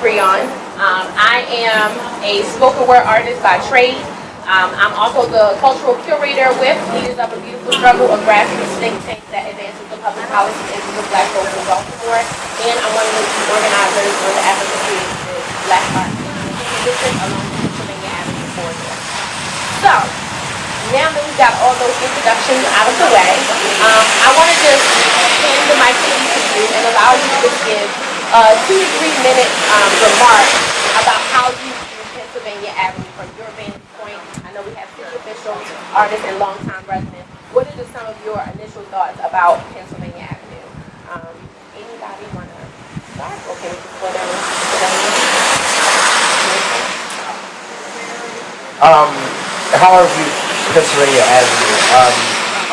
Freon. I am a spoken word artist by trade. I'm also the cultural curator with Leaders of a Beautiful Struggle, a grassroots think tank that advances the public policy issues of Black folks in Baltimore. And I'm one of the key organizers on the African Creative Black Art District along the Pennsylvania Ave corridor. So, now that we've got all those introductions out of the way, I want to just hand the mic to each of you and allow you to just give 2 to 3 minute remarks about how you view Pennsylvania Avenue from your vantage point. I know we have city officials, artists, and longtime residents. What are some of your initial thoughts about Pennsylvania Avenue? Anybody want to start? Okay, just whatever. How have you Pennsylvania Avenue?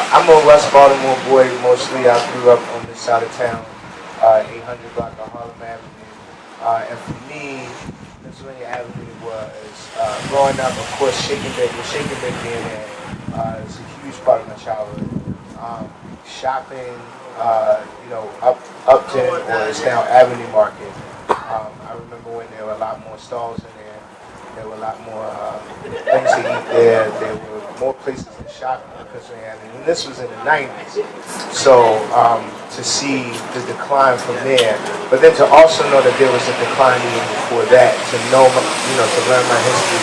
I'm a West Baltimore boy mostly. I grew up on this side of town, 800 block of Harlem Avenue. And for me, Pennsylvania Avenue was growing up, of course, Shaking Bake being there is a huge part of my childhood. Shopping, Upton, or it's now Avenue Market. I remember when there were a lot more stalls in there. There were a lot more things to eat there. There were more places to shop in Pennsylvania Avenue. And this was in the 90s. So to see the decline from there, but then to also know that there was a decline even before that, to know, to learn my history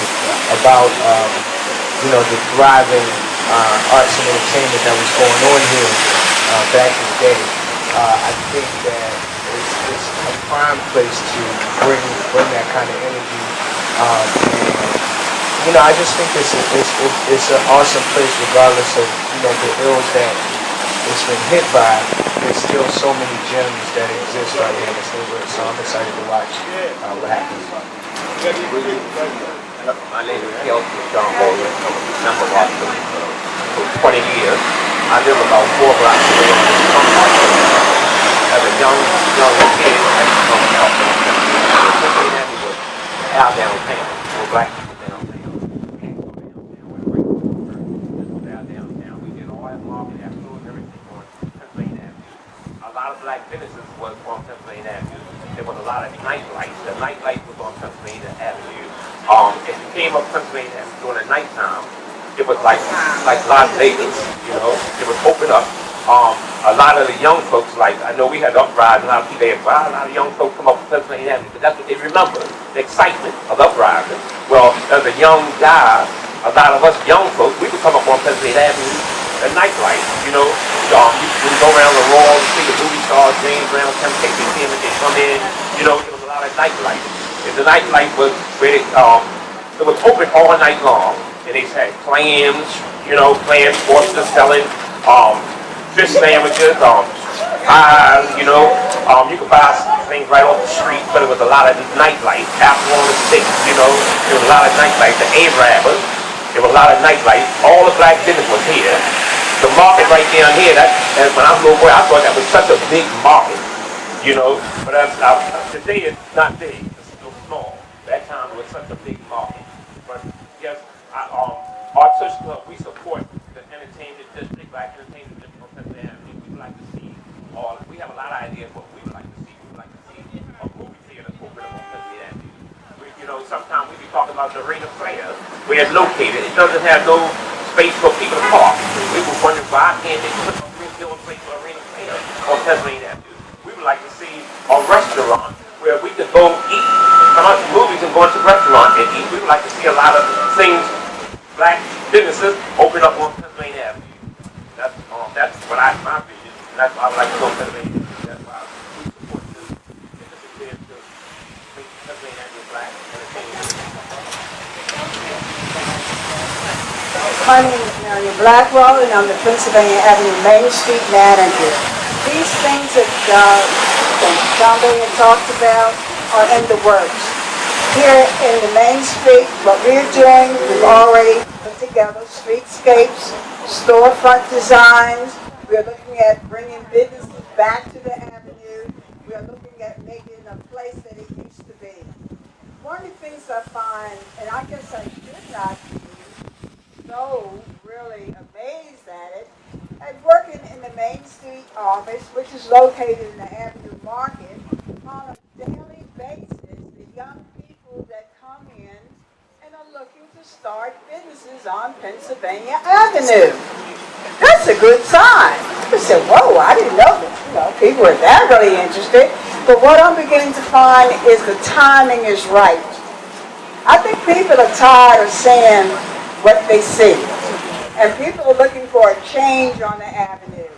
about, the thriving arts and entertainment that was going on here back in the day. I think that it's a prime place to bring that kind of energy. I just think it's an awesome place, regardless of the ills that it's been hit by. There's still so many gems that exist right here in this neighborhood, so I'm excited to watch what happens. My name is Kelsey Sean Bowler. I'm a member of for 20 years. I live about 4 blocks away from as a young kid. I used to come out out downtown, for Black people downtown. Downtown. We did all that market, afternoon, everything on Pennsylvania Avenue. A lot of Black businesses was on Pennsylvania Avenue. There was a lot of nightlife. The nightlife was on Pennsylvania Avenue. If you came up Pennsylvania Avenue during the nighttime, it was like Las Vegas, It was open up. A lot of the young folks, I know we had uprising, a lot of people had, a lot of young folks come up from Pennsylvania Avenue, but that's what they remember, the excitement of uprising. Well, as a young guy, a lot of us young folks, we would come up on Pennsylvania Avenue at nightlife, you go around the wall, you see the movie stars, James Brown, Temptation, they come in, there was a lot of nightlife. And the nightlife was where it was open all night long, and they had clams, oysters selling, fish sandwiches, pies, you could buy things right off the street, but it was a lot of nightlife. Apple on the stick, there was a lot of nightlife. The A-Rabbers, there was a lot of nightlife. All the Black business was here. The market right down here, when I was a little boy, I thought that was such a big market, but today it's not big, it's still small. That time it was such a big market. But yes, our church club, we support the entertainment district, Black entertainment district on Pennsylvania Avenue. We would like to see we have a lot of ideas what we would like to see. We would like to see a movie theater open up on Pennsylvania Avenue. Sometimes we be talking about the Arena Fair, where it's located. It doesn't have no space for people to park. We were wondering why can't they put a real place for Arena Fair on Pennsylvania Avenue. We would like to see a restaurant where we could go eat, come out to movies and go into a restaurant and eat. We would like to see a lot of things, Black businesses, open up on Pennsylvania Avenue. That's what my vision, and that's why I would like to go to Pennsylvania. That's why we support this initiative to make Pennsylvania Avenue Black entertainment. My name is Marion Blackwell, and I'm the Pennsylvania Avenue Main Street manager. These things that John Bailey talked about are in the works. Here in the Main Street, what we're doing, we've already put together streetscapes, storefront designs. We're looking at bringing businesses back to the avenue. We're looking at making it a place that it used to be. One of the things I find, and I guess I should not be so really amazed at it, at working in the Main Street office, which is located in the Avenue Market, on a daily basis, the young start businesses on Pennsylvania Avenue. That's a good sign. I said, whoa, I didn't know that. People were that really interested. But what I'm beginning to find is the timing is right. I think people are tired of saying what they see. And people are looking for a change on the avenue.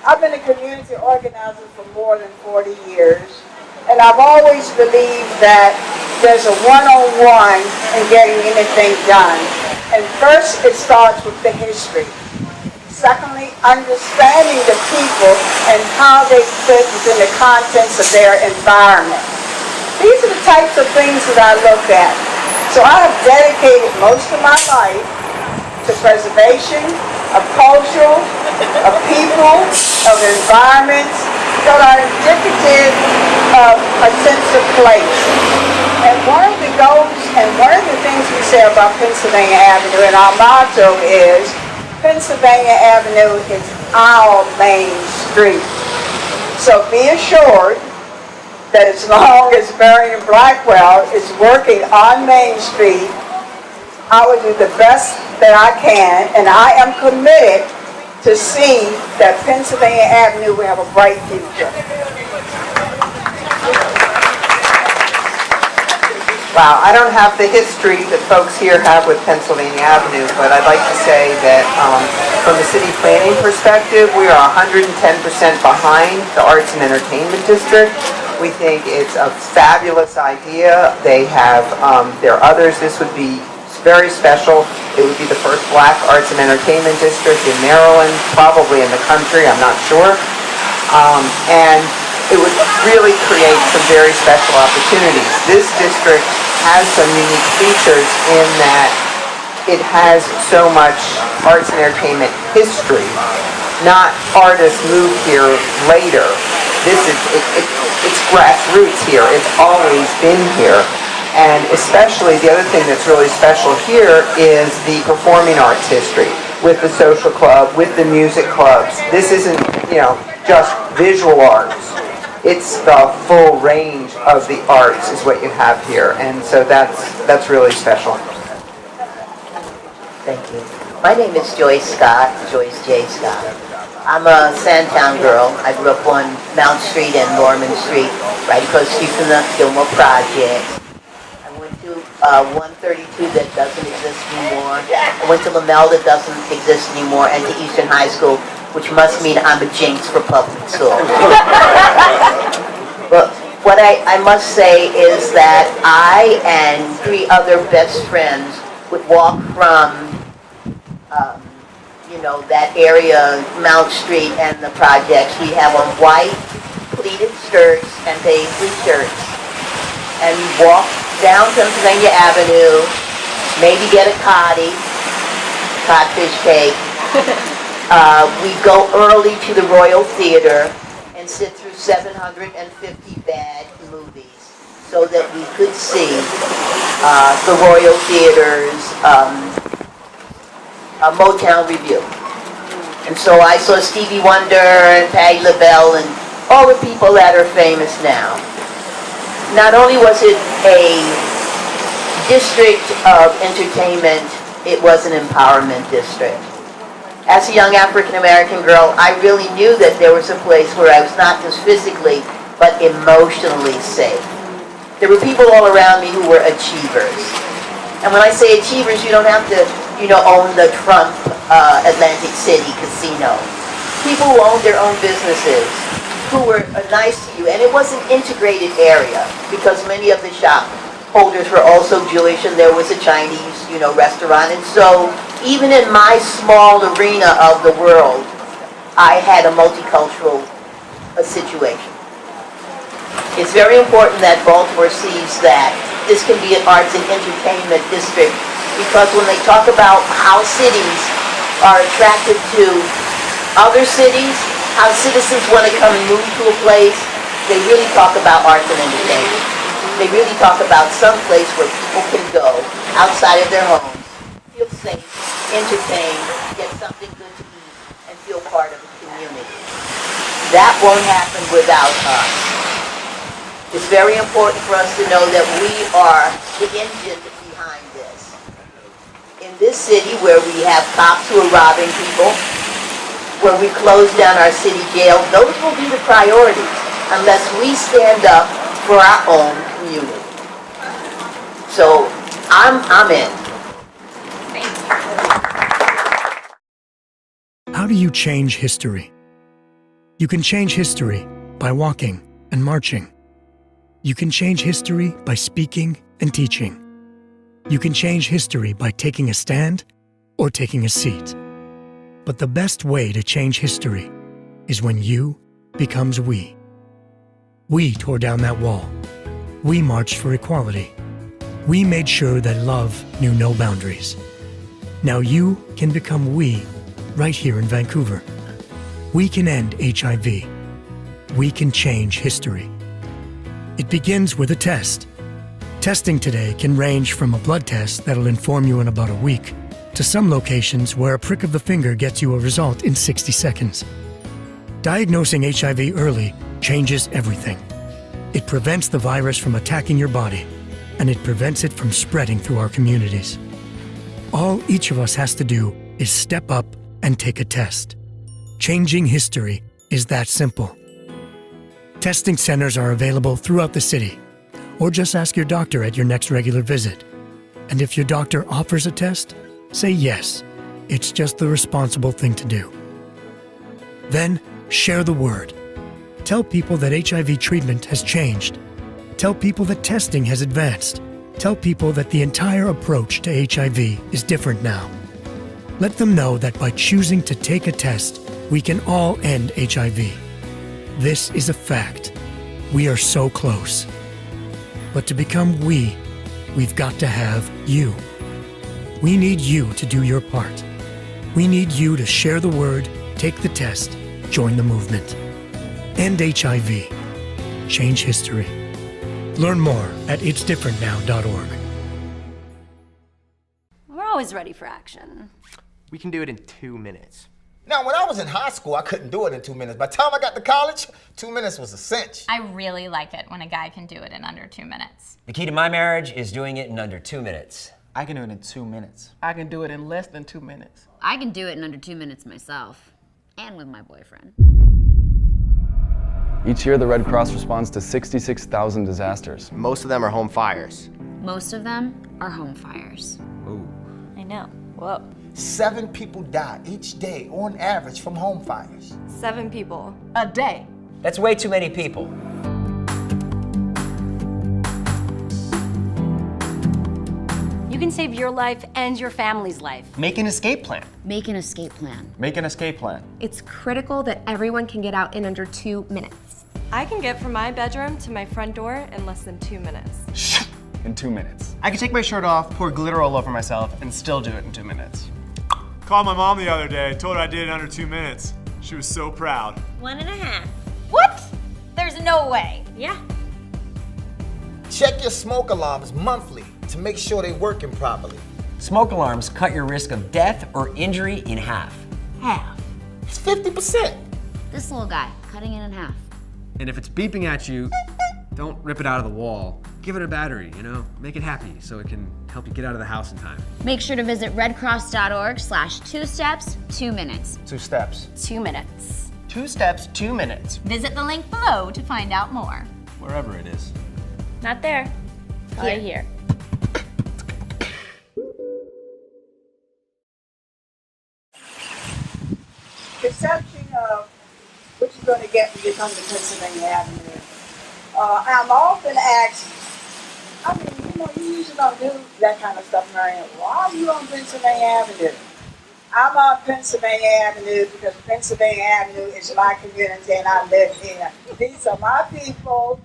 I've been a community organizer for more than 40 years. And I've always believed that there's a one-on-one in getting anything done. And first, it starts with the history. Secondly, understanding the people and how they fit within the contents of their environment. These are the types of things that I look at. So I have dedicated most of my life to preservation of cultural, of people, of environments that are indicative of a sense of place. And one of the goals and one of the things we say about Pennsylvania Avenue, and our motto is, Pennsylvania Avenue is our main street. So be assured that as long as Marion Blackwell is working on Main Street, I will do the best that I can, and I am committed to see that Pennsylvania Avenue will have a bright future. Wow, I don't have the history that folks here have with Pennsylvania Avenue, but I'd like to say that from a city planning perspective, we are 110% behind the Arts and Entertainment District. We think it's a fabulous idea. They have, there are others. This would be very special. It would be the first Black Arts and Entertainment District in Maryland, probably in the country, I'm not sure. And it would really create some very special opportunities. This district has some unique features in that it has so much arts and entertainment history. Not artists moved here later. This is it's grassroots here. It's always been here. And especially the other thing that's really special here is the performing arts history with the social club, with the music clubs. This isn't, just visual arts. It's the full range of the arts is what you have here, and so that's really special. Thank you. My name is Joyce Scott, Joyce J. Scott. I'm a Sandtown girl. I grew up on Mount Street and Norman Street, right across the street from the Gilmore Project. I went to 132 that doesn't exist anymore. I went to Lamell that doesn't exist anymore, and to Eastern High School, which must mean I'm a jinx for public school. But what I must say is that I and 3 other best friends would walk from, that area, Mount Street and the projects. We have on white pleated skirts and paisley shirts. And we walk down Pennsylvania Avenue, maybe get a codfish cake. We go early to the Royal Theater and sit through 750 bad movies so that we could see the Royal Theater's Motown Review. And so I saw Stevie Wonder and Patti LaBelle and all the people that are famous now. Not only was it a district of entertainment, it was an empowerment district. As a young African-American girl, I really knew that there was a place where I was not just physically, but emotionally safe. There were people all around me who were achievers. And when I say achievers, you don't have to, own the Trump Atlantic City casino. People who owned their own businesses, who were nice to you. And it was an integrated area because many of the shop holders were also Jewish, and there was a Chinese, restaurant. And so even in my small arena of the world, I had a multicultural situation. It's very important that Baltimore sees that this can be an arts and entertainment district, because when they talk about how cities are attracted to other cities, how citizens want to come and move to a place, they really talk about arts and entertainment. They really talk about some place where people can go outside of their homes, feel safe, entertain, get something good to eat, and feel part of a community. That won't happen without us. It's very important for us to know that we are the engine behind this. in this city where we have cops who are robbing people, where we close down our city jail, those will be the priorities unless we stand up for our own community. So I'm in. How do you change history? You can change history by walking and marching. You can change history by speaking and teaching. You can change history by taking a stand or taking a seat. But the best way to change history is when you becomes we. We tore down that wall. We marched for equality. We made sure that love knew no boundaries. Now you can become we right here in Vancouver. We can end HIV. We can change history. It begins with a test. Testing today can range from a blood test that'll inform you in about a week to some locations where a prick of the finger gets you a result in 60 seconds. Diagnosing HIV early changes everything. It prevents the virus from attacking your body, and it prevents it from spreading through our communities. All each of us has to do is step up and take a test. Changing history is that simple. Testing centers are available throughout the city, or just ask your doctor at your next regular visit. And if your doctor offers a test, say yes. It's just the responsible thing to do. Then, share the word. Tell people that HIV treatment has changed. Tell people that testing has advanced. Tell people that the entire approach to HIV is different now. Let them know that by choosing to take a test, we can all end HIV. This is a fact. We are so close. But to become we've got to have you. We need you to do your part. We need you to share the word, take the test, join the movement. End HIV. Change history. Learn more at itsdifferentnow.org. We're always ready for action. We can do it in 2 minutes. Now, when I was in high school, I couldn't do it in 2 minutes. By the time I got to college, 2 minutes was a cinch. I really like it when a guy can do it in under 2 minutes. The key to my marriage is doing it in under 2 minutes. I can do it in 2 minutes. I can do it in less than 2 minutes. I can do it in under 2 minutes myself, and with my boyfriend. Each year, the Red Cross responds to 66,000 disasters. Most of them are home fires. Most of them are home fires. Ooh. I know. Whoa. 7 people die each day, on average, from home fires. 7 people. A day. That's way too many people. You can save your life and your family's life. Make an escape plan. Make an escape plan. Make an escape plan. It's critical that everyone can get out in under 2 minutes. I can get from my bedroom to my front door in less than 2 minutes. In 2 minutes. I can take my shirt off, pour glitter all over myself, and still do it in 2 minutes. Called my mom the other day, told her I did it in under 2 minutes. She was so proud. 1.5. What? There's no way. Yeah. Check your smoke alarms monthly to make sure they're working properly. Smoke alarms cut your risk of death or injury in half. Half. It's 50%. This little guy, cutting it in half. And if it's beeping at you, don't rip it out of the wall. Give it a battery, you know? Make it happy so it can help you get out of the house in time. Make sure to visit redcross.org/2steps, 2 minutes. 2 steps. 2 minutes. 2 steps, 2 minutes. Visit the link below to find out more. Wherever it is. Not there. Right here. Perception of what you're going to get when you come to Pennsylvania Avenue. I'm often asked, I mean, you usually don't do that kind of stuff around here. Why are you on Pennsylvania Avenue? I'm on Pennsylvania Avenue because Pennsylvania Avenue is my community and I live here. These are my people.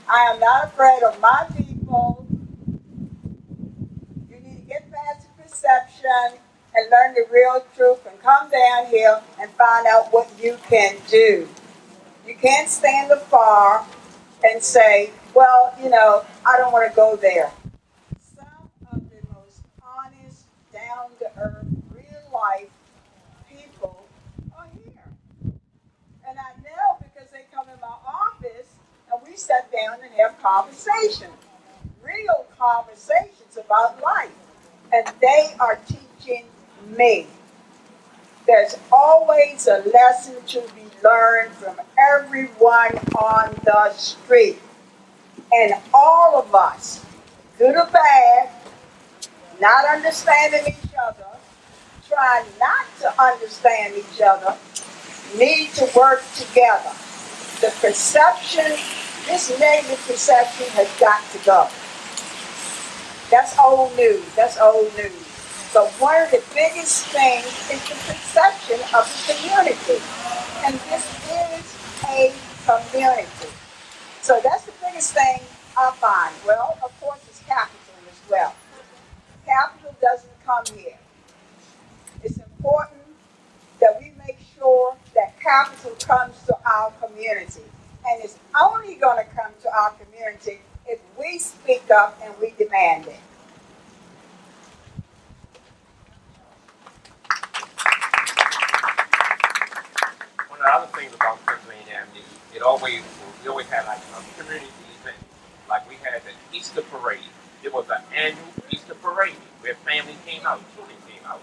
I am not afraid of my people. You need to get past the perception and learn the real truth and come down here and find out what you can do. You can't stand afar and say, well, I don't want to go there. Some of the most honest, down-to-earth, real-life people are here. And I know because they come in my office and we sit down and have conversation. Real conversations about life. And they are teaching me. There's always a lesson to be learned from everyone on the street. And all of us, good or bad, not understanding each other, trying not to understand each other, need to work together. The perception, this negative perception has got to go. That's old news. That's old news. But one of the biggest things is the perception of the community. And this is a community. So that's the biggest thing I find. Well, of course, it's capital as well. Capital doesn't come here. It's important that we make sure that capital comes to our community. And it's only going to come to our community if we speak up and we demand it. One of the other things about Pennsylvania Avenue, we always had like a community event. Like we had the Easter parade. It was an annual Easter parade where families came out, children came out.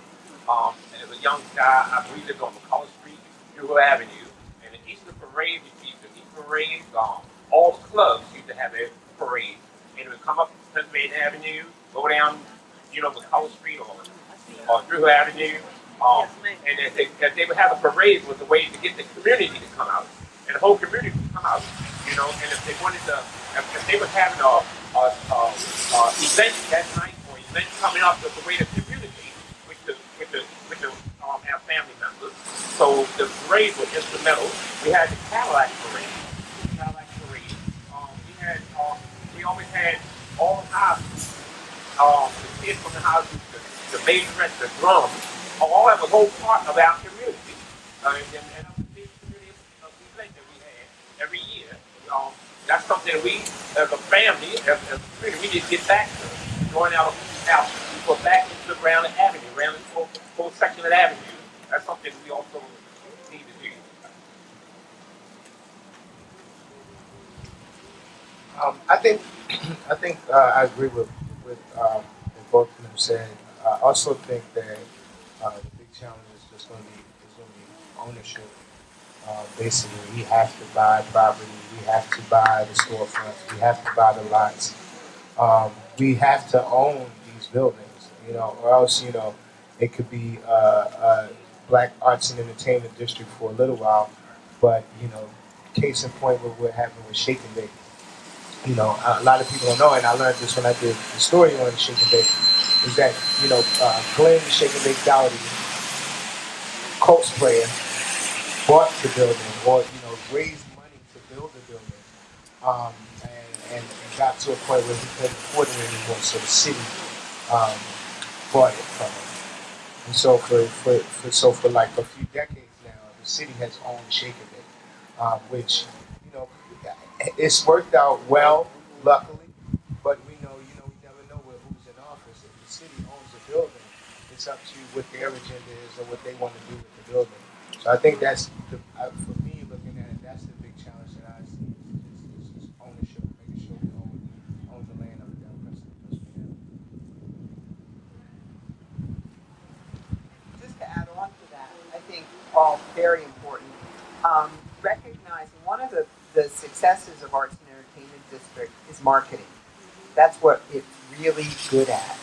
And as a young guy, I lived on McCullough Street, Drew Avenue, and the Easter parade, all the clubs used to have their parade. And it would come up Pennsylvania Avenue, go down, McCullough Street or Drew Avenue. And they would have a parade with a way to get the community to come out. And the whole community would come out, and if they wanted to, if they were having a event that night or event coming up with the way to communicate with our family members. So the parade was instrumental. We had the Cadillac parade. We always had all the houses, the kids from the houses, the majorette, the drums, all that was a whole part of our community. And that was a big community event that we had every year. That's something that we, as a family, as a community, we need to get back to. Going out, we go back around the avenue, around the whole section of the avenue. That's something we also need to do. I think I agree with both of them said. I also think that the big challenge is just going to be ownership. Basically, we have to buy property. We have to buy the storefronts. We have to buy the lots. We have to own these buildings, or else, it could be a black arts and entertainment district for a little while. But, case in point, what would happen with Shake and Bake. A lot of people don't know, and I learned this when I did the story on Shake and Bake, is that, Glenn, the Shake and Bake Dowdy, Colts player, bought the building or, raised money to build the building and got to a point where he couldn't afford it anymore, so the city bought it from him. And so for like a few decades now, the city has owned Shake and Bake, which, it's worked out well, luckily, but we know, we never know who's in office. If the city owns a building, it's up to what their agenda is or what they want to do with the building. So I think that's, for me, looking at it, that's the big challenge that I see is ownership, making sure we own the land up and down Pennsylvania. Just to add on to that, I think all very important. Recognizing one of the successes of Arts and Entertainment District is marketing. That's what it's really good at,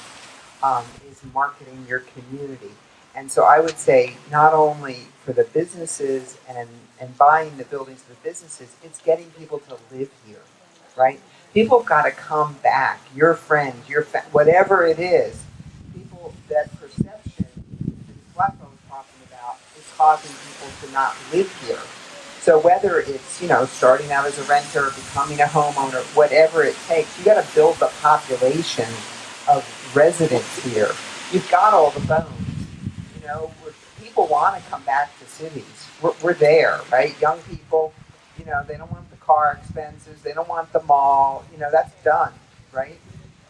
is marketing your community. And so I would say not only for the businesses and buying the buildings for the businesses, it's getting people to live here, right? People have got to come back. Your friends, whatever it is, people, that perception that Blackwell was talking about is causing people to not live here. So whether it's, starting out as a renter, becoming a homeowner, whatever it takes, you got to build the population of residents here. You've got all the bones. People want to come back to cities. We're there, right? Young people, they don't want the car expenses. They don't want the mall. That's done, right?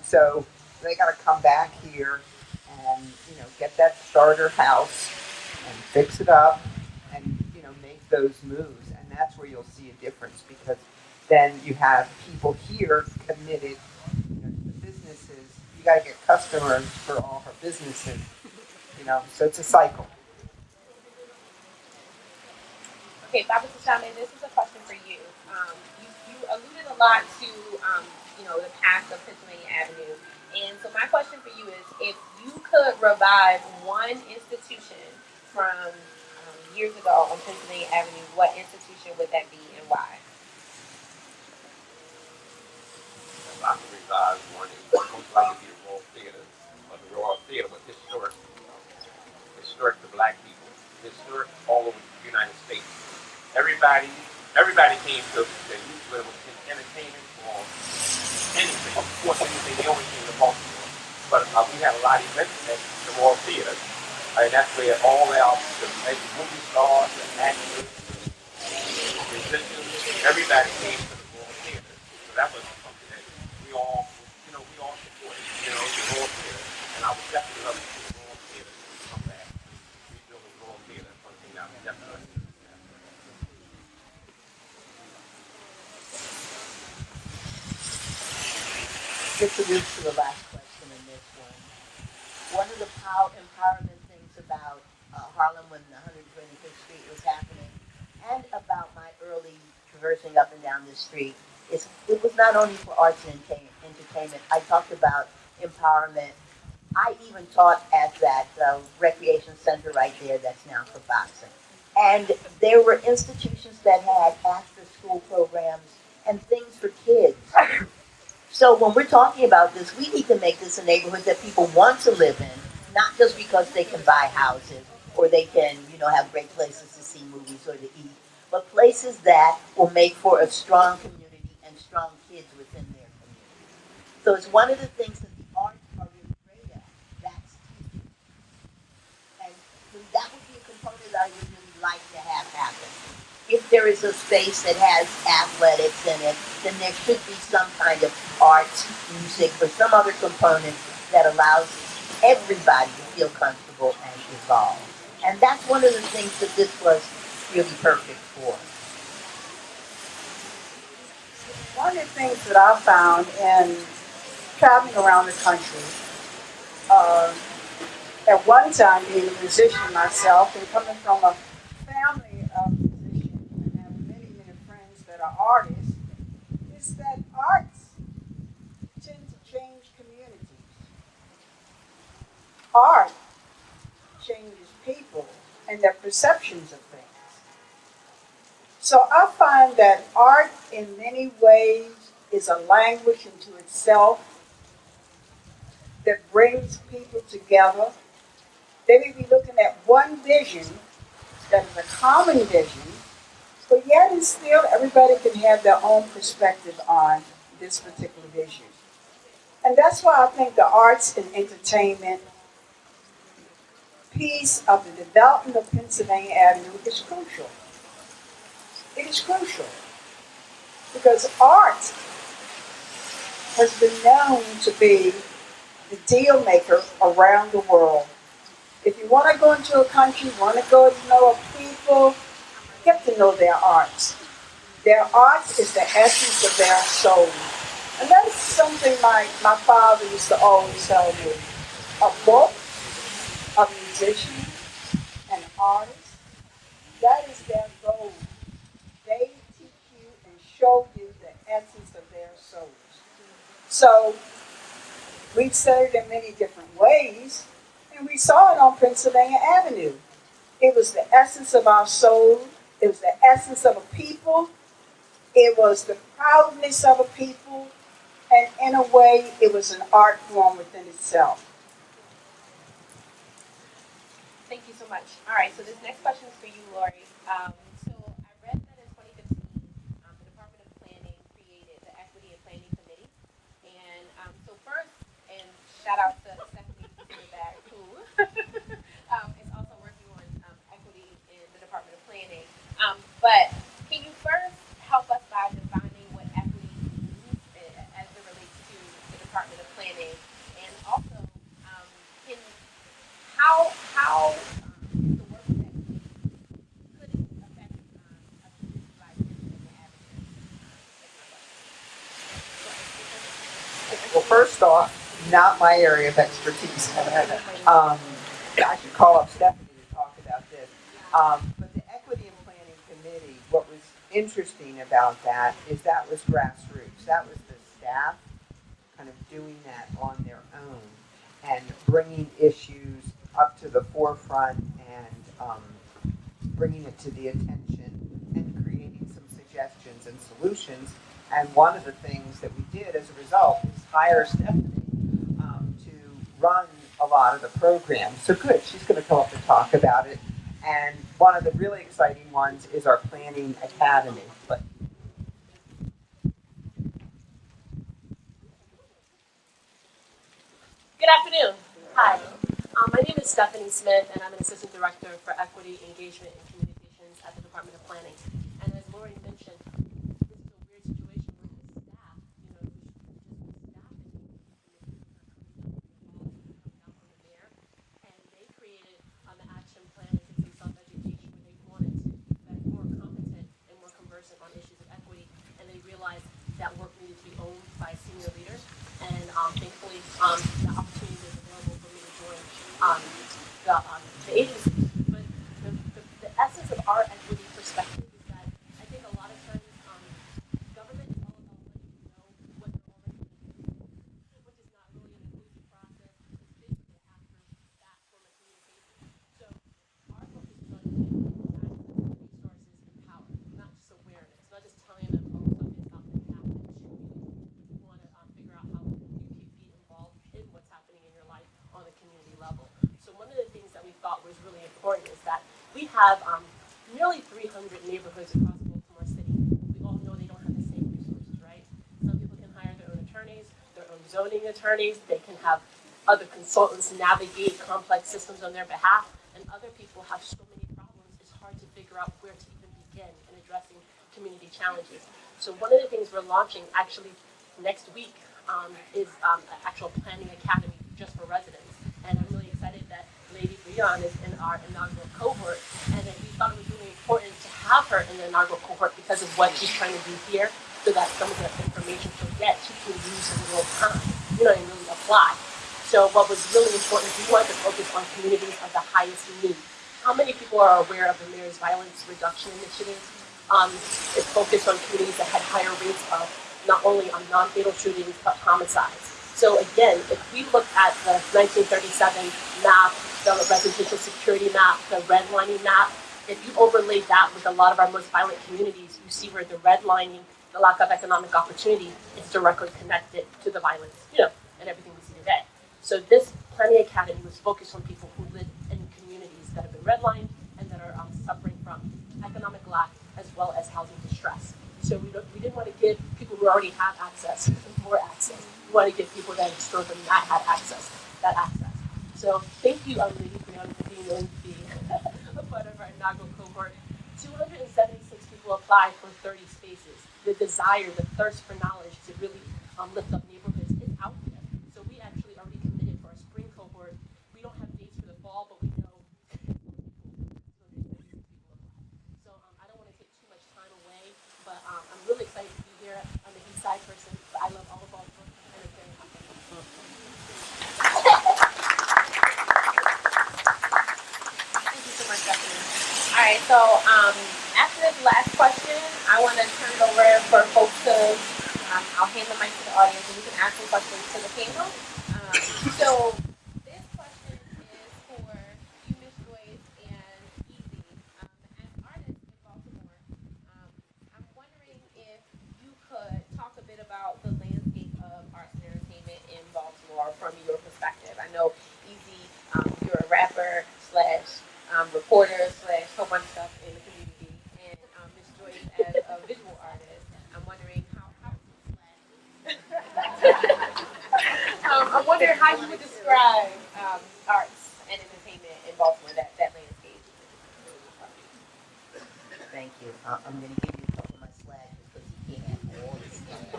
So they got to come back here and, get that starter house and fix it up and, make those moves. And that's where you'll see a difference, because then you have people here committed to the business businesses, you gotta get customers for all her businesses, so it's a cycle. Okay, Baba Tashame, this is a question for you. You alluded a lot to, the past of Pennsylvania Avenue. And so my question for you is, if you could revive one institution from years ago on Pennsylvania Avenue, what institution would that be and why? I can revive one. It would most likely be the Royal Theater, or the Royal Theater was historic to black people, historic all over the United States. Everybody came to the youth, whether it was in entertainment or anything, sports, anything, they always came to Baltimore. But we had a lot of events at the Royal Theater, and that's where all the movie stars, the actors, musicians, everybody came to the Royal Theater. So that was something that we all supported, the Royal Theater. And I would definitely love to see the Royal Theater come back. Rebuild the Royal Theater, something I would definitely love to see. Introduce to the last question in this one. One of the empowerment things about Harlem when the 125th Street was happening, and about my early traversing up and down this street, is it was not only for arts and entertainment. I talked about empowerment. I even taught at that recreation center right there that's now for boxing. And there were institutions that had after-school programs and things for kids. So when we're talking about this, we need to make this a neighborhood that people want to live in, not just because they can buy houses or they can, have great places to see movies or to eat, but places that will make for a strong community and strong kids within their community. So it's one of the things that the arts are really great at. That's teaching. And that would be a component that I would really like to have happen. If there is a space that has athletics in it, then there should be some kind of arts, music, or some other component that allows everybody to feel comfortable and evolve. And that's one of the things that this was really perfect for. One of the things that I found in traveling around the country, at one time being a musician myself and coming from a family of musicians and have many friends that are artists, is that arts tend to change communities. Art changes people and their perceptions of things. So I find that art in many ways is a language unto itself that brings people together. They may be looking at one vision that is a common vision, but yet and still everybody can have their own perspective on this particular vision. And that's why I think the arts and entertainment piece of the development of Pennsylvania Avenue is crucial. It is crucial because art has been known to be the deal maker around the world. If you want to go into a country, want to go to know a people, get to know their arts. Their art is the essence of their soul. And that's something my father used to always tell me. A book, a musician, an artist, that is their goal. They teach you and show you the essence of their souls. So we said it in many different ways, and we saw it on Pennsylvania Avenue. It was the essence of our soul. It was the essence of a people. It was the proudness of a people. And in a way, it was an art form within itself. Thank you so much. All right, so this next question is for you, Lori. So I read that in 2015, the Department of Planning created the Equity and Planning Committee. And so first, and shout out to Stephanie in the back, who is also working on equity in the Department of Planning. But can you first help us by defining what equity means as it relates to the Department of Planning? And also, how the work of equity could it affect a community like Pennsylvania Avenue? Well, first off, not my area of expertise. I should call up Stephanie to talk about this. But the Equity and Planning Committee, what was interesting about that is that was grassroots. That was the staff kind of doing that on their own and bringing issues up to the forefront and bringing it to the attention and creating some suggestions and solutions. And one of the things that we did as a result is hire Stephanie to run a lot of the programs. So good, she's going to come up and talk about it. And one of the really exciting ones is our Planning Academy. But good afternoon. Hi. My name is Stephanie Smith, and I'm an Assistant Director for Equity, Engagement, and Communications at the Department of Planning. And as Lori mentioned, this is a weird situation where the staff, and they created the action plan and did some self-education where they wanted to be more competent and more conversant on issues of equity, and they realized that work needed to be owned by senior leaders. And thankfully, the opportunity was available for me to join the agency. But the essence of our equity perspective is that I think a lot of times government is all about letting you know what they're already doing, which is not really an inclusive process. It's basically after that form of communication. So our focus is on giving resources and power, not just awareness, not just telling them, oh, something's not going to happen. We want to figure out how you can be involved in what's happening in your life on a community level. So one of the things that we thought was really important is that we have nearly 300 neighborhoods across Baltimore City. We all know they don't have the same resources, right? Some people can hire their own attorneys, their own zoning attorneys. They can have other consultants navigate complex systems on their behalf. And other people have so many problems, it's hard to figure out where to even begin in addressing community challenges. So one of the things we're launching actually next week is an actual planning academy just for residents. And I'm really excited that Lady Breon is in our inaugural cohort. And then we thought it was really important to have her in the inaugural cohort because of what she's trying to do here, so that some of the information she'll get, she can use in real time, and really apply. So what was really important is we wanted to focus on communities of the highest need. How many people are aware of the Mayor's Violence Reduction Initiative? It's focused on communities that had higher rates of not only non-fatal shootings, but homicides. So again, if we look at the 1937 map, the residential security map, the redlining map, if you overlay that with a lot of our most violent communities, you see where the redlining, the lack of economic opportunity, is directly connected to the violence, and everything we see today. So this Planning Academy was focused on people who live in communities that have been redlined and that are suffering from economic lack as well as housing distress. So we didn't want to give people who already have access more access. We want to give people that historically not had access, that access. So thank you, Lady Breon, for being in a part of our inaugural cohort. 276 people applied for 30 spaces. The desire, the thirst for knowledge to really lift up neighborhoods is out there. So we actually already committed for our spring cohort. We don't have dates for the fall, but we know. So I don't want to take too much time away, but I'm really excited to be here. I'm an East Side person, but I love all of Baltimore, and it's very happy. Thank you so much, Stephanie. All right, so after this last question, I want to turn it over for folks to, I'll hand the mic to the audience, and you can ask some questions to the panel. So this question is for you, Ms. Joyce, and Easy. As artists in Baltimore, I'm wondering if you could talk a bit about the landscape of arts and entertainment in Baltimore from your perspective. I know, Easy, you're a rapper slash reporter slash whole bunch of stuff in the community, and Ms. Joyce as a visual artist. I'm wondering I'm wondering how you would describe arts and entertainment in Baltimore, that landscape. Thank you. I'm going to give you a couple of my swag because you can't have all this stuff.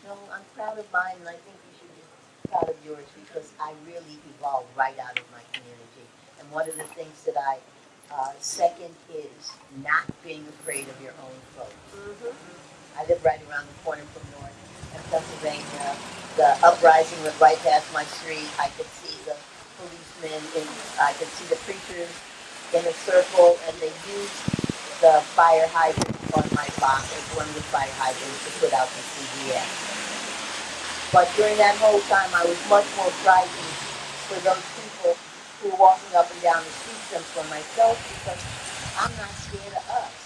No, I'm proud of mine, and I think you should be proud of yours because I really evolved right out of my community. And one of the things that I second is not being afraid of your own folks. I I live right around the corner from North and Pennsylvania. The uprising was right past my street. I could see the policemen, I could see the preachers in a circle, and they used the fire hydrant on my block as one of the fire hydrants to put out the CVS. But during that whole time, I was much more frightened for those people who were walking up and down the street than for myself, because I'm not scared of us.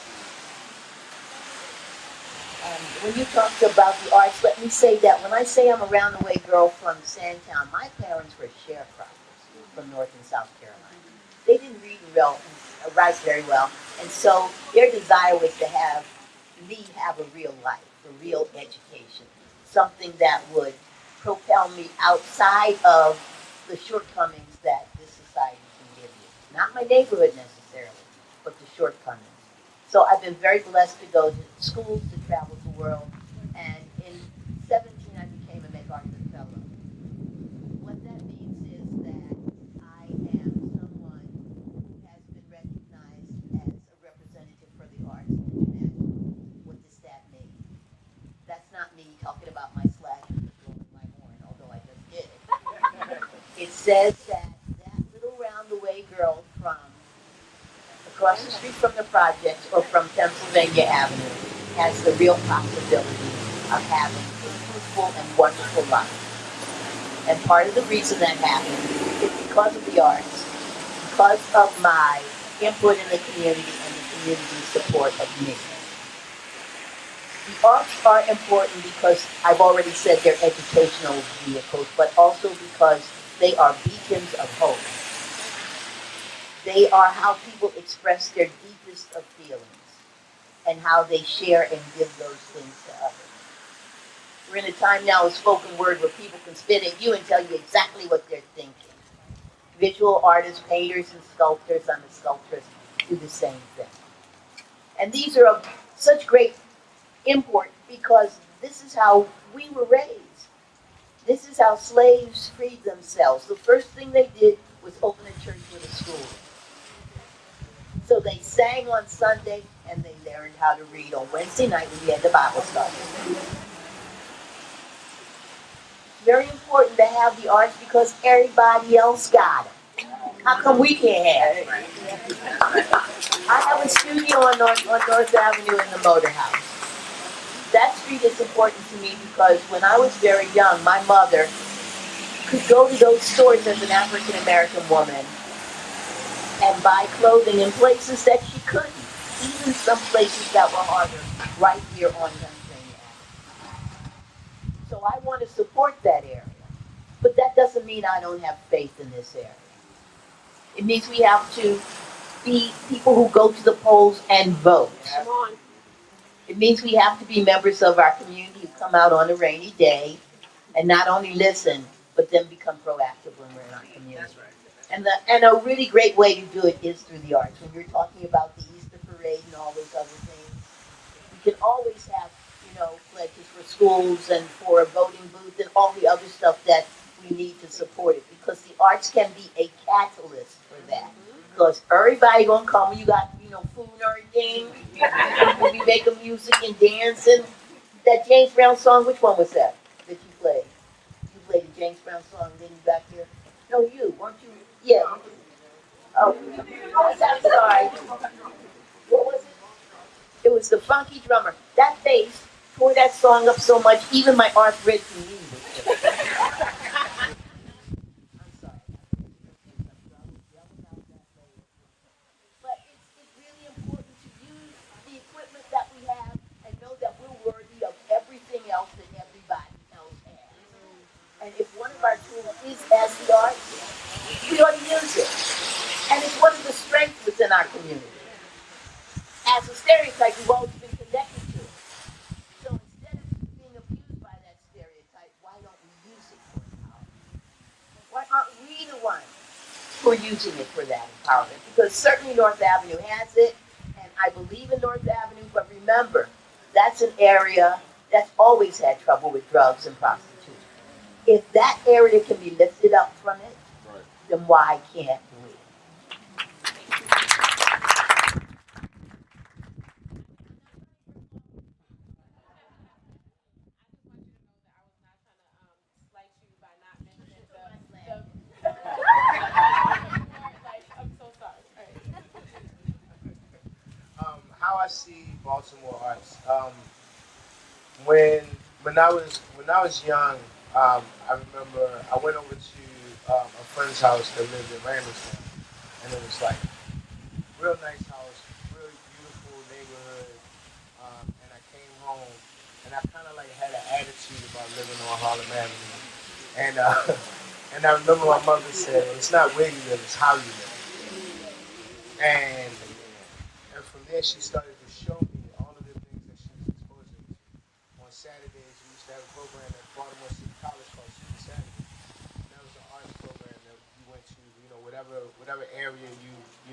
When you talked about the arts, let me say that when I say I'm a round-the-way girl from Sandtown, my parents were sharecroppers from North and South Carolina. They didn't write very well, and so their desire was to have me have a real life, a real education, something that would propel me outside of the shortcomings that this society can give you. Not my neighborhood necessarily, but the shortcomings. So I've been very blessed to go to schools, to travel the world, and in 17 I became a MacArthur Fellow. What that means is that I am someone who has been recognized as a representative for the arts internationally. What does that mean? That's not me talking about my slash and blowing my horn, although I just did it. It says that little round-the-way girl from across the street from the projects or from Pennsylvania Avenue has the real possibility of having a fruitful and wonderful life. And part of the reason that happened is because of the arts, because of my input in the community and the community's support of me. The arts are important because I've already said they're educational vehicles, but also because they are beacons of hope. They are how people express their deepest of feelings and how they share and give those things to others. We're in a time now of spoken word where people can spit at you and tell you exactly what they're thinking. Visual artists, painters, and sculptors, I'm a sculptress, do the same thing. And these are of such great import because this is how we were raised. This is how slaves freed themselves. The first thing they did was open a church with a school. So they sang on Sunday, and they learned how to read on Wednesday night when we had the Bible study. Very important to have the arts because everybody else got them. How come we can't have it? I have a studio on North Avenue in the Motor House. That street is important to me because when I was very young, my mother could go to those stores as an African American woman and buy clothing in places that she couldn't, even some places that were harder, right here on Pennsylvania Ave. So I want to support that area, but that doesn't mean I don't have faith in this area. It means we have to be people who go to the polls and vote. Come on. It means we have to be members of our community who come out on a rainy day and not only listen, but then become proactive when we're in our community. That's right. And a really great way to do it is through the arts. When you're talking about the Easter parade and all those other things, we can always have, pledges for schools and for a voting booth and all the other stuff that we need to support it. Because the arts can be a catalyst for that. Because everybody gonna come when you got, food and everything. We'll be making music and dancing. That James Brown song, which one was that you played? You played the James Brown song, then you back here? No, you, weren't you? Yeah. Oh, what was that? Sorry. What was it? It was the funky drummer. That bass tore that song up so much, even my arthritic knee was hurt. I'm sorry. But it's really important to use the equipment that we have and know that we're worthy of everything else that everybody else has. And if one of our tools is as the arts, we ought to use it. And it's one of the strengths within our community. As a stereotype, we've always been connected to it. So instead of being abused by that stereotype, why don't we use it for empowerment? Why aren't we the ones who are using it for that empowerment? Because certainly North Avenue has it, and I believe in North Avenue, but remember, that's an area that's always had trouble with drugs and prostitution. If that area can be lifted up from it, then why can't we? Baltimore arts. When I was young, I remember I went over to a friend's house that lived in Randallstown, and it was like real nice house, really beautiful neighborhood. And I came home, and I kind of like had an attitude about living on Harlem Avenue. And and I remember my mother said, "It's not where you live, it's how you live." And from there, she started to show me all of the things that she was exposing me to. On Saturdays, we used to have a program at Baltimore City College called Super Saturday. And that was an arts program that you went to, whatever area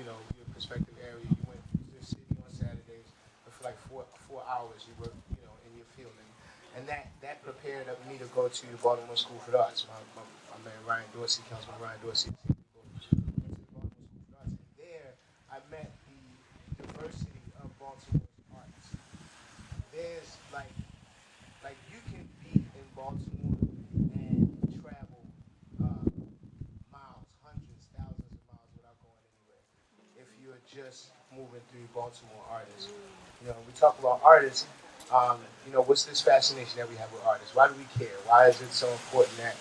your prospective area, you went to the city on Saturdays, and for like four hours you worked, in your field. And that prepared me to go to the Baltimore School for the Arts. My man Ryan Dorsey, Councilman Ryan Dorsey, went to the Baltimore School for the Arts. And there I met the diversity of Baltimore's arts. There's like you can be in Baltimore and travel miles, hundreds, thousands of miles without going anywhere. If you're just moving through Baltimore artists, we talk about artists. What's this fascination that we have with artists? Why do we care? Why is it so important that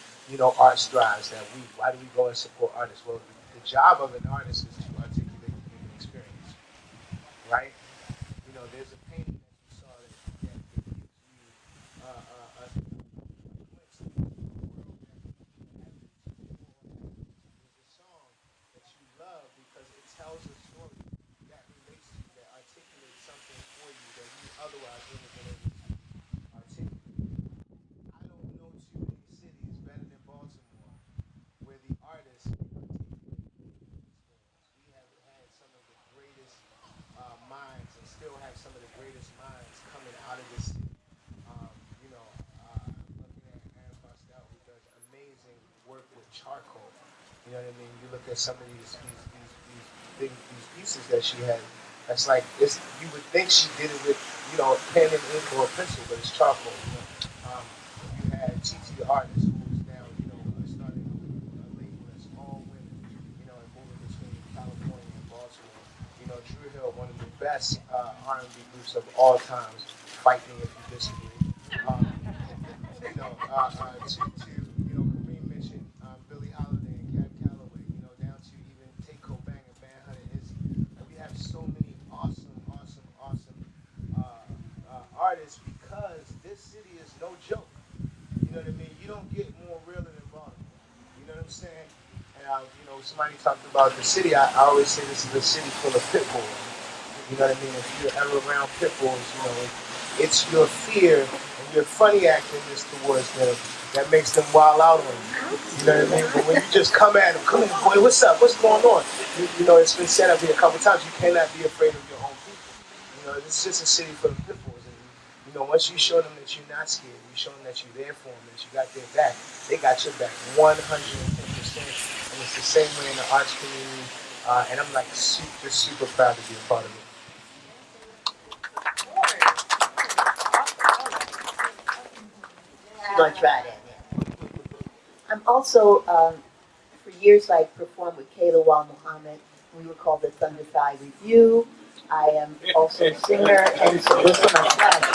art strives? Why do we go and support artists? Well, the job of an artist is to articulate the human experience, right? There's a painting that you saw that gives you a glimpse of the world that you have. There's a song that you love because it tells a story that relates to you, that articulates something for you that you otherwise wouldn't have been able to articulate. I don't know too many cities better than Baltimore where the artists articulate the human experience. We have had some of the greatest minds and still have some of the greatest minds coming out of this city. Looking at Aaron Postel, who does amazing work with charcoal. You know what I mean? You look at some of these pieces that she had. That's like you would think she did it with pen and ink or a pencil, but it's charcoal. You had TT Artist, who is now starting a label that's all women. And moving between California and Baltimore. Drew Hill, one of the best R&B groups of all times. Fight me if you disagree. Kareem mentioned Billie Holiday and Cab Calloway. Down to even Take Cobain and Van Hunter Izzy. And we have so many awesome artists because this city is no joke. You know what I mean? You don't get more realer than Baltimore. You know what I'm saying? And somebody talked about the city. I always say this is a city full of pit bulls. You know what I mean? If you're ever around pit bulls, it's your fear and your funny actingness towards them that makes them wild out on you. You know what I mean? But when you just come at them, come on, boy, what's up? What's going on? It's been said up here a couple times. You cannot be afraid of your own people. It's just a city full of pit bulls. And once you show them that you're not scared, you show them that you're there for them, that you got their back, they got your back 110%. And it's the same way in the arts community. And I'm like super proud to be a part of it. You're going to try that now. I'm also, for years I performed with Kayla Wal Muhammad. We were called the Thunder Thigh Review. I am also a singer and so listen to my flashes.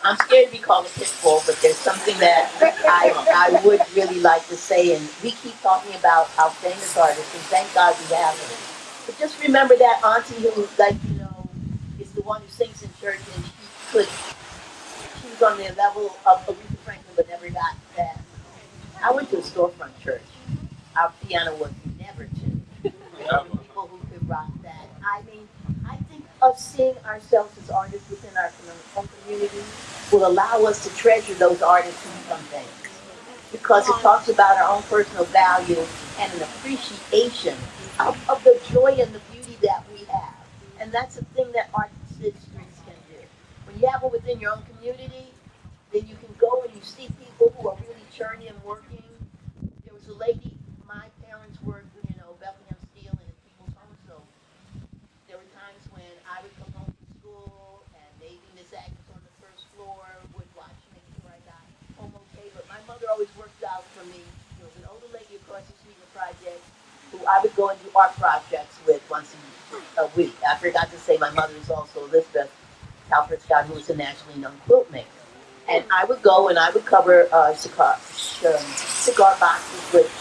I'm scared to be called a pit bull, but there's something that I would really like to say, and we keep talking about our famous artists, and thank God we have them. But just remember that auntie who, is the one who sings in church, and she was on the level of Aretha Franklin, but never got that. I went to a storefront church. Our piano was never tuned. People who could rock that. I mean, I think of seeing ourselves as artists within our own community will allow us to treasure those artists who become famous. Because it talks about our own personal value and an appreciation of the joy and the beauty that we have. And that's a thing that artistic streets can do. When you have it within your own community, then you can go and you see people who are really churning and working. There was a lady, my parents worked, Bethlehem Steel and in people's homes, so there were times when I would come home from school and maybe Miss Agnes on the first floor would watch, make sure I got home okay, but my mother always worked out for me. There was an older lady across the street in the project who I would go and do art projects with once a week. I forgot to say my mother is also Elizabeth Alfred Scott, who is a nationally known quilt maker. And I would go and I would cover cigar boxes with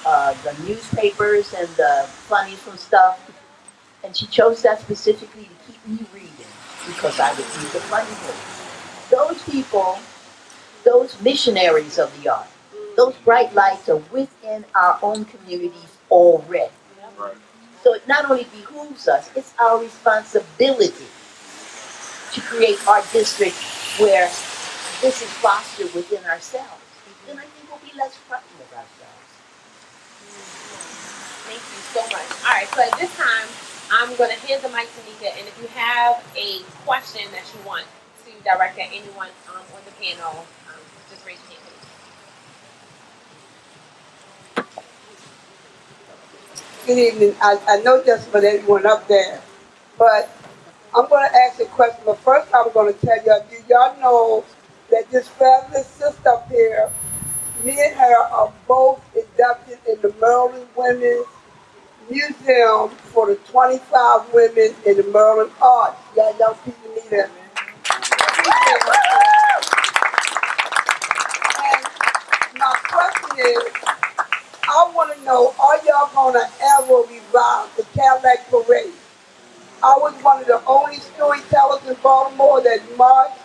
the newspapers and the funnies from stuff. And she chose that specifically to keep me reading because I would read the funny books. Those people, those missionaries of the art, those bright lights are within our own communities already. So it not only behooves us, it's our responsibility to create art districts where this is fostered within ourselves. Then I think we'll be less frightened of ourselves. Thank you so much. All right, so at this time, I'm going to hand the mic to Nika, and if you have a question that you want to direct at anyone on the panel, just raise your hand, please. Good evening. I know just for everyone up there, but I'm going to ask a question. But first, I'm going to tell y'all, do y'all know that this fabulous sister up here, me and her are both inducted in the Maryland Women's Museum for the 25 women in the Maryland arts. Y'all young people need that. And my question is, I want to know, are y'all going to ever revive the Cadillac Parade? I was one of the only storytellers in Baltimore that marched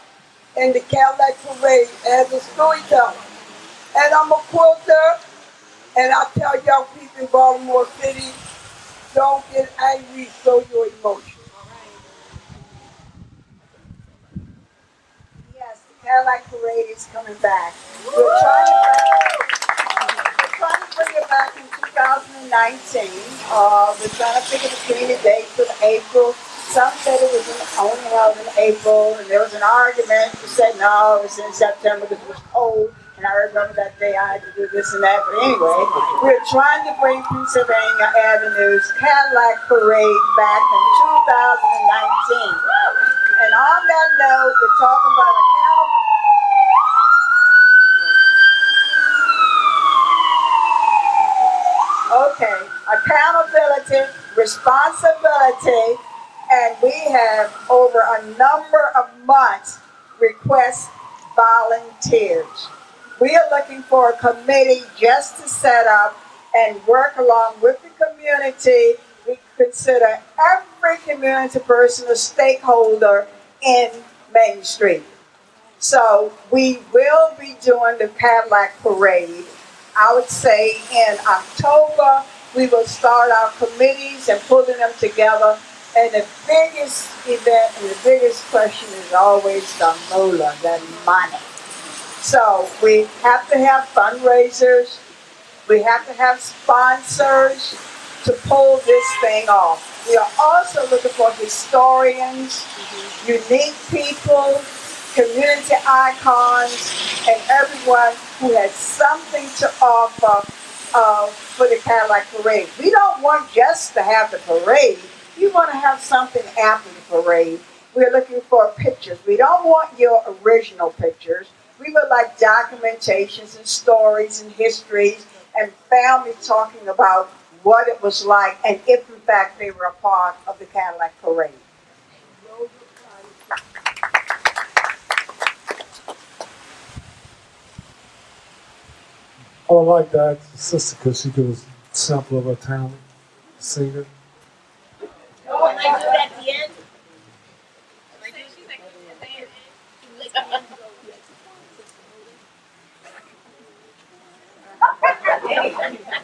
in the Cadillac Parade as a storyteller. And I'm a quilter, and I tell young people in Baltimore City, don't get angry, show your emotion. Yes, the Cadillac Parade is coming back. We're trying to bring it back in 2019. We're trying to figure between the dates of April. Some said it was only held in April, and there was an argument who said no, it was in September because it was cold. And I remember that day I had to do this and that. But anyway, we're trying to bring Pennsylvania Avenue's Cadillac Parade back in 2019. And on that note, we're talking about accountability, responsibility, and we have over a number of months request volunteers. We are looking for a committee just to set up and work along with the community. We consider every community person a stakeholder in Main Street. So we will be doing the Cadillac Parade. I would say in October, we will start our committees and putting them together. And the biggest event and the biggest question is always the moolah, the money. So we have to have fundraisers. We have to have sponsors to pull this thing off. We are also looking for historians, unique people, community icons, and everyone who has something to offer for the Cadillac Parade. We don't want just to have the parade. We want to have something after the parade. We're looking for pictures. We don't want your original pictures. We would like documentations and stories and histories and family talking about what it was like and if in fact they were a part of the Cadillac Parade. I would like to ask the sister, because she gives a sample of her talent, singer. Oh, and I do that at the end?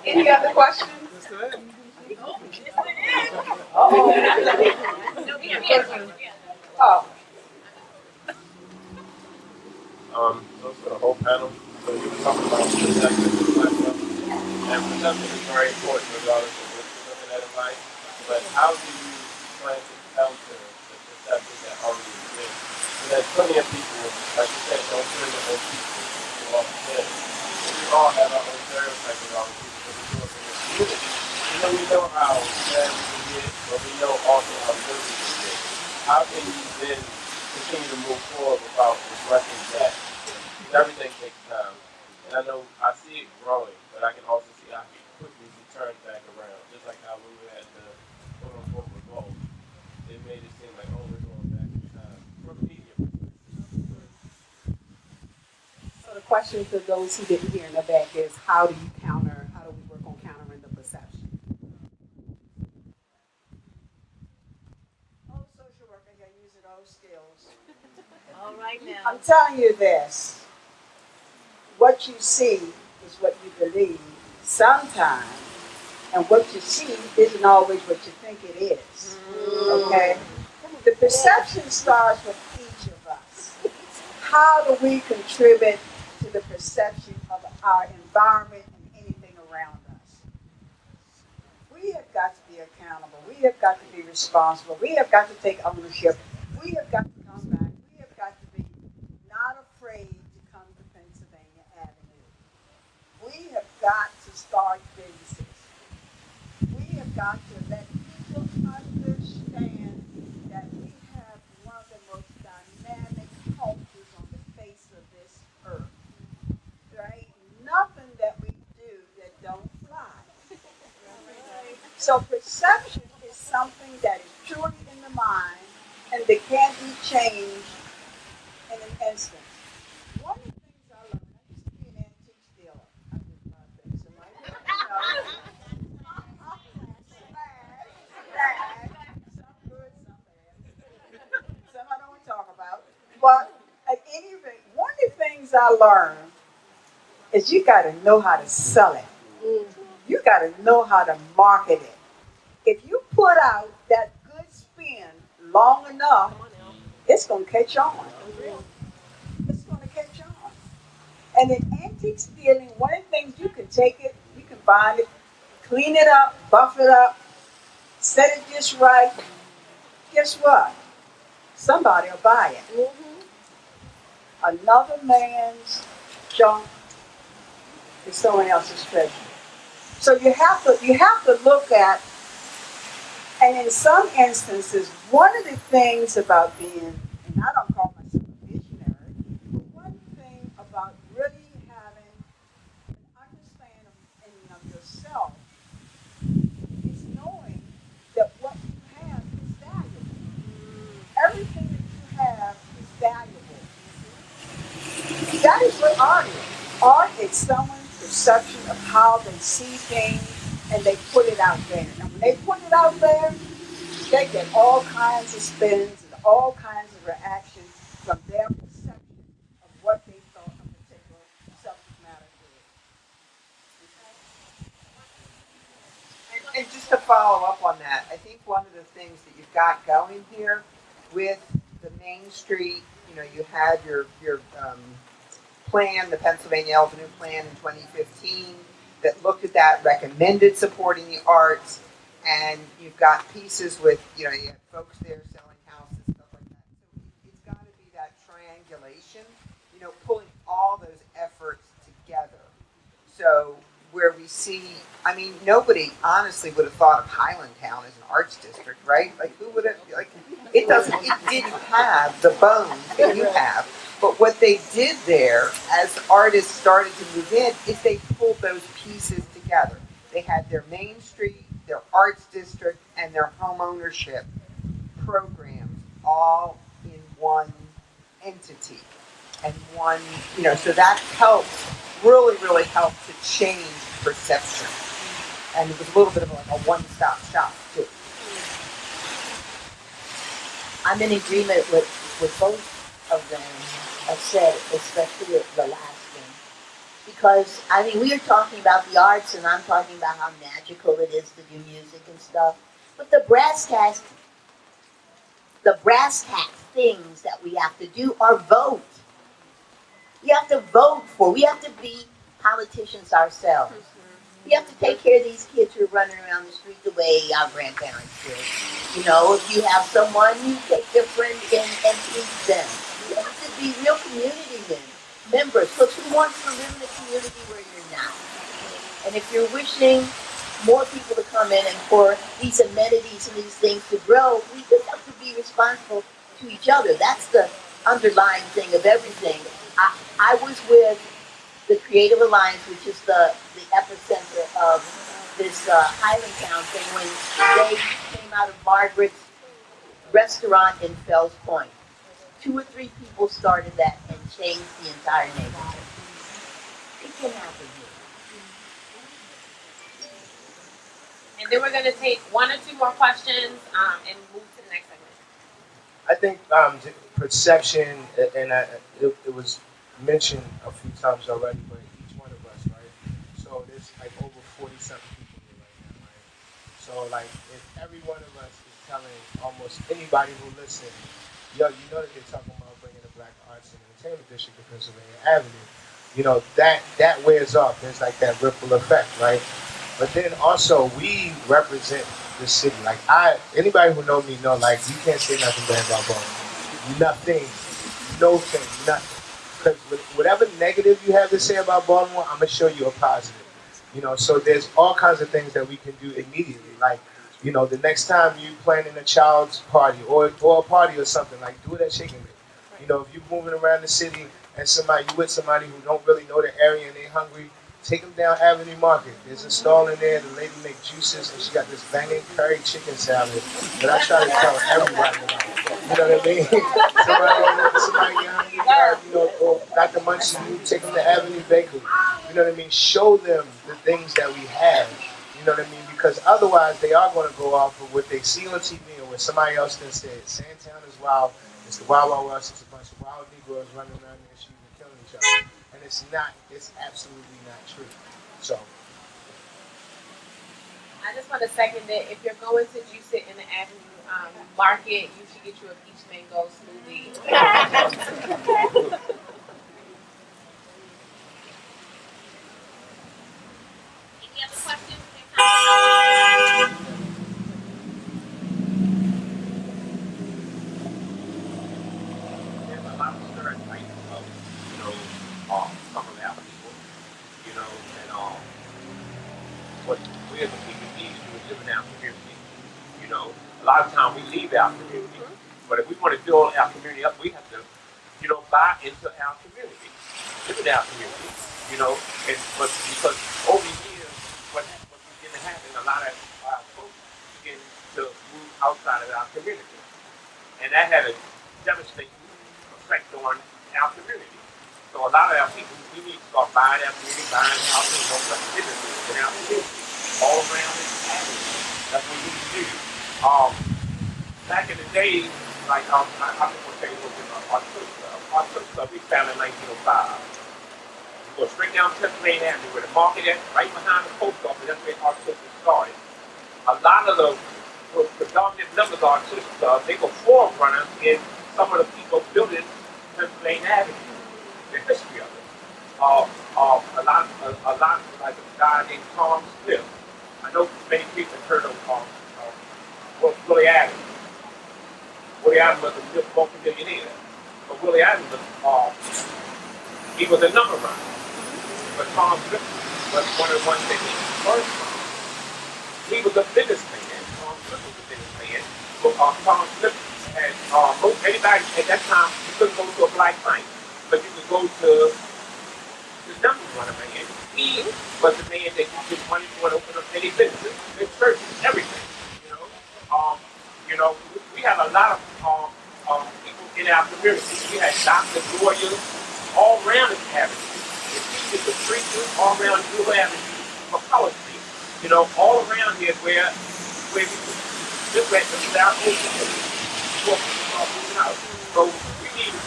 Any other questions? Those for the whole panel. So you were talking about perception of black women. And perception is very important regardless of what you're looking at in life. But how do you plan to counter the perception that already exists? And there's plenty of people, like you said, don't turn the whole people off the head. We all have our own stereotypes about people that we grew up in the community. You know, we know how bad we can get, but we know also how good we can get. How can you then continue to move forward without addressing that? Everything takes time. And I know I see it growing, but I can also see how quickly we turn back around. question to those who didn't hear in the back is, how do we work on countering the perception? Oh, social worker, you're using those skills. All right now. I'm telling you this. What you see is what you believe sometimes, and what you see isn't always what you think it is. Okay? The perception starts with each of us. How do we contribute to the perception of our environment and anything around us? We have got to be accountable. We have got to be responsible. We have got to take ownership. We have got to come back. We have got to be not afraid to come to Pennsylvania Avenue. We have got to start businesses. We have got to let people understand that we have one of the most dynamic cultures on the face of this earth. There ain't nothing that we do that don't fly. So perception is something that is truly in the mind and that can't be changed in an instant. One of the things I learned, I used to be an antique dealer. I did my things in life. Some good, some bad. Some I don't want to talk about. But at any rate, one of the things I learned is you got to know how to sell it. You got to know how to market it. If you put out that good spin long enough, it's going to catch on. It's going to catch on. And in antique stealing, one of the things you can take it, you can bind it, clean it up, buff it up, set it just right. Guess what? Somebody will buy it. Another man's junk is someone else's treasure. So you have to look at, and in some instances, one of the things about being, and I don't call myself a visionary, but one thing about really having an understanding of yourself is knowing that what you have is valuable. Everything that you have is valuable. That is what art is. Art is someone's perception of how they see things, and they put it out there. And when they put it out there, they get all kinds of spins and all kinds of reactions from their perception of what they thought a particular subject matter is. And just to follow up on that, I think one of the things that you've got going here with the Main Street, you had your plan, the Pennsylvania Avenue plan in 2015 that looked at that, recommended supporting the arts, and you've got pieces with, you have folks there selling houses, stuff like that. So it's got to be that triangulation, pulling all those efforts together. So where we see, nobody honestly would have thought of Highlandtown as an arts district, right? Like, who would have, it didn't have the bones that you have. But what they did there, as artists started to move in, is they pulled those pieces together. They had their Main Street, their arts district, and their home ownership programs all in one entity. And one, so that really helped to change perception. And it was a little bit of like a one-stop shop, too. I'm in agreement with both of them. I've said, especially the last one. Because, we are talking about the arts, and I'm talking about how magical it is to do music and stuff. But the brass tack things that we have to do are vote. We have to vote for. We have to be politicians ourselves. We have to take care of these kids who are running around the street the way our grandparents did. If you have someone, you take their friend and teach them. You have to be real community members. Because who wants to live in a community where you're not? And if you're wishing more people to come in and for these amenities and these things to grow, we just have to be responsible to each other. That's the underlying thing of everything. I was with the Creative Alliance, which is the epicenter of this Highlandtown thing, when they came out of Margaret's restaurant in Fells Point. 2 or 3 people started that and changed the entire neighborhood. It can happen here. And then we're gonna take 1 or 2 more questions, and move to the next segment. I think perception, and it was mentioned a few times already, but each one of us, right? So there's like over 40-something people here right now, right? So like if every one of us is telling almost anybody who listens, yo, you know that they're talking about bringing the Black Arts and Entertainment District to Pennsylvania Avenue. You know, that wears off. There's like that ripple effect, right? But then also we represent the city. Like anybody who know me know, like you can't say nothing bad about Baltimore. Nothing, no thing, nothing. Because whatever negative you have to say about Baltimore, I'm gonna show you a positive. You know, so there's all kinds of things that we can do immediately. Like, you know, the next time you planning a child's party or a party or something, like do it at Shaking It. You know, if you're moving around the city and you with somebody who don't really know the area and they're hungry, take them down Avenue Market. There's a stall in there. The lady makes juices, and she got this banging curry chicken salad that I try to tell everybody about. You know what I mean? somebody get hungry, you know, or got the munchies, you take them to Avenue Bakery. You know what I mean? Show them the things that we have. You know what I mean? Because otherwise, they are going to go off of what they see on TV or what somebody else then said. Sandtown is wild. It's the Wild Wild West. It's a bunch of wild Negroes running around there shooting and killing each other. And it's not. It's absolutely not true. So. I just want to second it. If you're going to juice it in the Avenue Market, you should get you a peach mango smoothie. Any other questions? There's a lot of stereotypes of, some of our people, and what we as a people need to do is live in our community. A lot of times we leave our community, but if we want to build our community up, we have to, buy into our community, live in our community, but because over the years, what begin to happen, a lot of our folks begin to move outside of our community, and that had a devastating effect on our community. So a lot of our people, we need to start buying our community, buying houses, and open up businesses in our community, all around this avenue. That's what we need to do. Back in the day, like I just want to tell you a little bit about our church club. We founded in 1905. We go straight down Pennsylvania Avenue where the market is, right behind the post office. That's where our church started. A lot of the predominant members of our church club, they were forerunners in some of the people building Pennsylvania Avenue. The history of it. A lot like a guy named Tom Smith. I know many people have heard of Willie Adams. Willie Adams was a multi-millionaire. But Willie Adams he was a number runner. But Tom Smith was one of the ones that he first from. He was the biggest man. Tom Smith was the biggest man. But Tom Smith had anybody at that time, you couldn't go to a black night. But you could go to the number runner man. He was the man that you just wanted to open up any businesses, big churches, everything. We have a lot of people in our community. We had doctors, lawyers, all around this avenue. The teachers, the preachers, all around New Avenue for policy. All around here where we just went to our own community. So we need to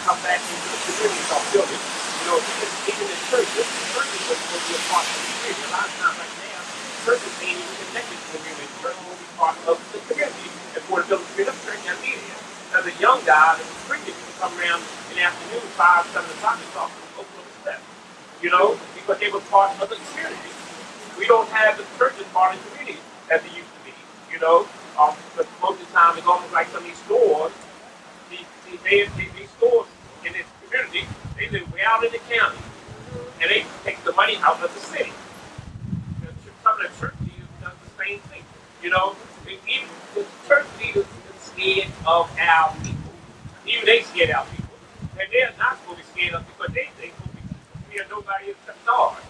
come back into the community and start building. Even in churches was supposed to be a part of the community. A lot of times right now, churches ain't even connected to the community. Churches will be part of the community. And for the building community, church and media. As a young guy, the preachers would come around in the afternoon, 5, 7 o'clock, and talk to open up the steps. Because they were part of the community. We don't have the churches part of the community as it used to be. But most of the time, it's almost like some of these stores. These stores in this community, they live way out in the county, and they take the money out of the city. Some of the church leaders does the same thing. Even the church leaders are scared of our people. Even they scared our people, and they're not supposed to be scared of because they think we are nobody except God.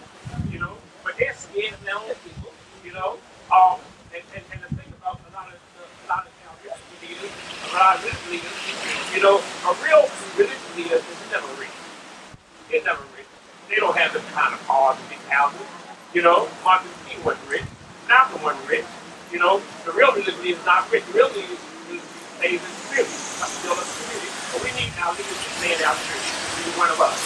But they're scared of their own people. And the thing about a lot of our religious leaders, a real religious leader is never rich. He's never rich. They don't have the kind of cars and big houses. You know, Martin Luther King wasn't rich. Malcolm wasn't rich. You know, the real religion is not rich. The real religion is stays in the spirit. Still in the community. But we need our leaders to stand out here. Each one of us.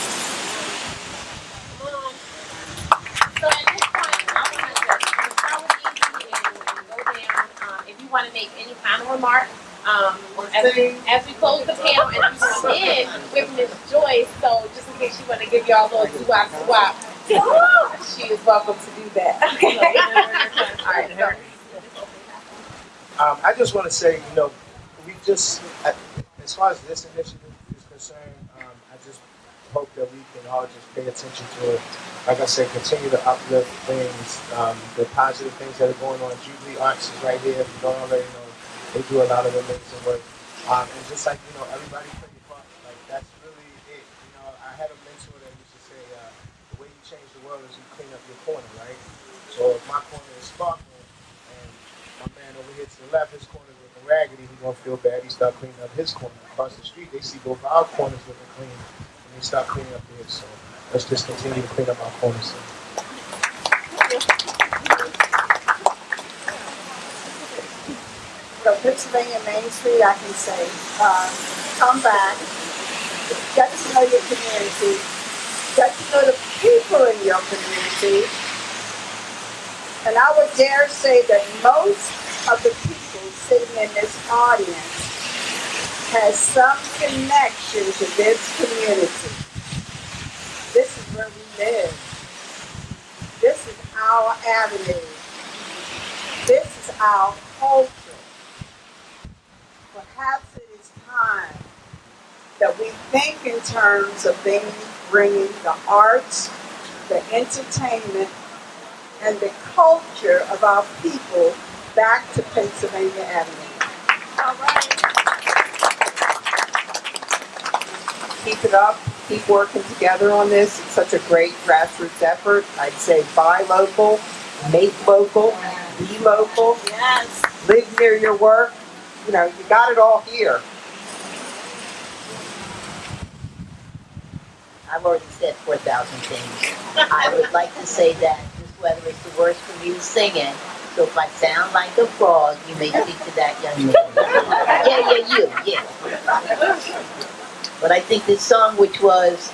So at this point, I want to start with Evie and go down. If you want to make any final remarks, as we close the panel, and we come in with Ms. Joyce, so just in case she want to give y'all a little swap, she is welcome to do that. Okay. All right. I just want to say, we just, as far as this initiative is concerned, I just hope that we can all just pay attention to it. Like I said, continue to uplift things, the positive things that are going on. Jubilee Arts is right here. If you don't already know, they do a lot of amazing work. And just like, everybody play your part. Like, that's really it. I had a mentor that used to say, the way you change the world is you clean up your corner, right? So if my corner is sparkling, and my man over here to the left, his corner is looking raggedy, he's going to feel bad. He start cleaning up his corner. Across the street, they see both our corners looking clean, and they start cleaning up theirs. So let's just continue to clean up our corners. So Pennsylvania Main Street, I can say, come back, get to know your community, get to know the people in your community, and I would dare say that most of the people sitting in this audience has some connection to this community. This is where we live. This is our avenue. This is our culture. Perhaps it is time that we think in terms of bringing the arts, the entertainment, and the culture of our people back to Pennsylvania Avenue. All right. Keep it up. Keep working together on this. It's such a great grassroots effort. I'd say buy local, make local, be local. Yes. Live near your work. You got it all here. I've already said 4,000 things. I would like to say that this weather is the worst for me singing. So if I sound like a frog, you may speak to that young man. Yeah. But I think this song, which was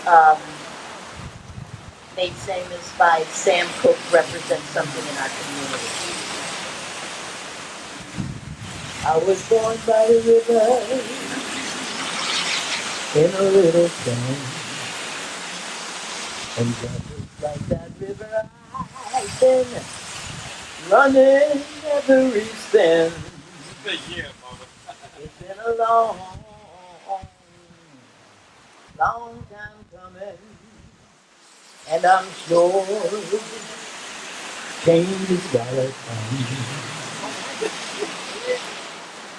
made famous by Sam Cooke, represents something in our community. I was born by the river in a little town, and just like that river I've been running ever since. It's been a long time coming, and I'm sure change is gotta come.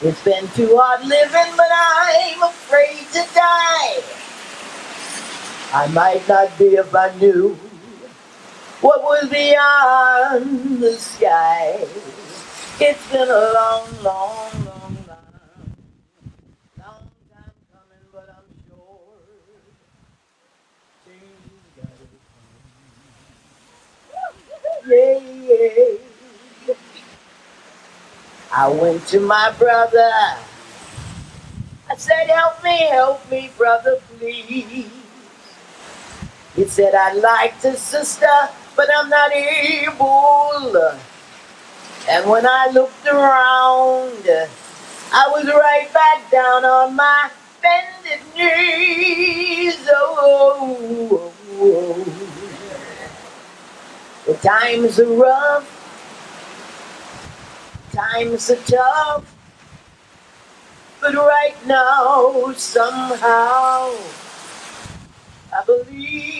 It's been too hard living, but I'm afraid to die. I might not be if I knew what was beyond the sky. It's been a long time coming, but I'm sure change is gotta come. Yeah. I went to my brother. I said, help me, brother, please. He said, I'd like to, sister, but I'm not able. And when I looked around, I was right back down on my bended knees. Oh. The times are rough. Times are tough, but right now, somehow, I believe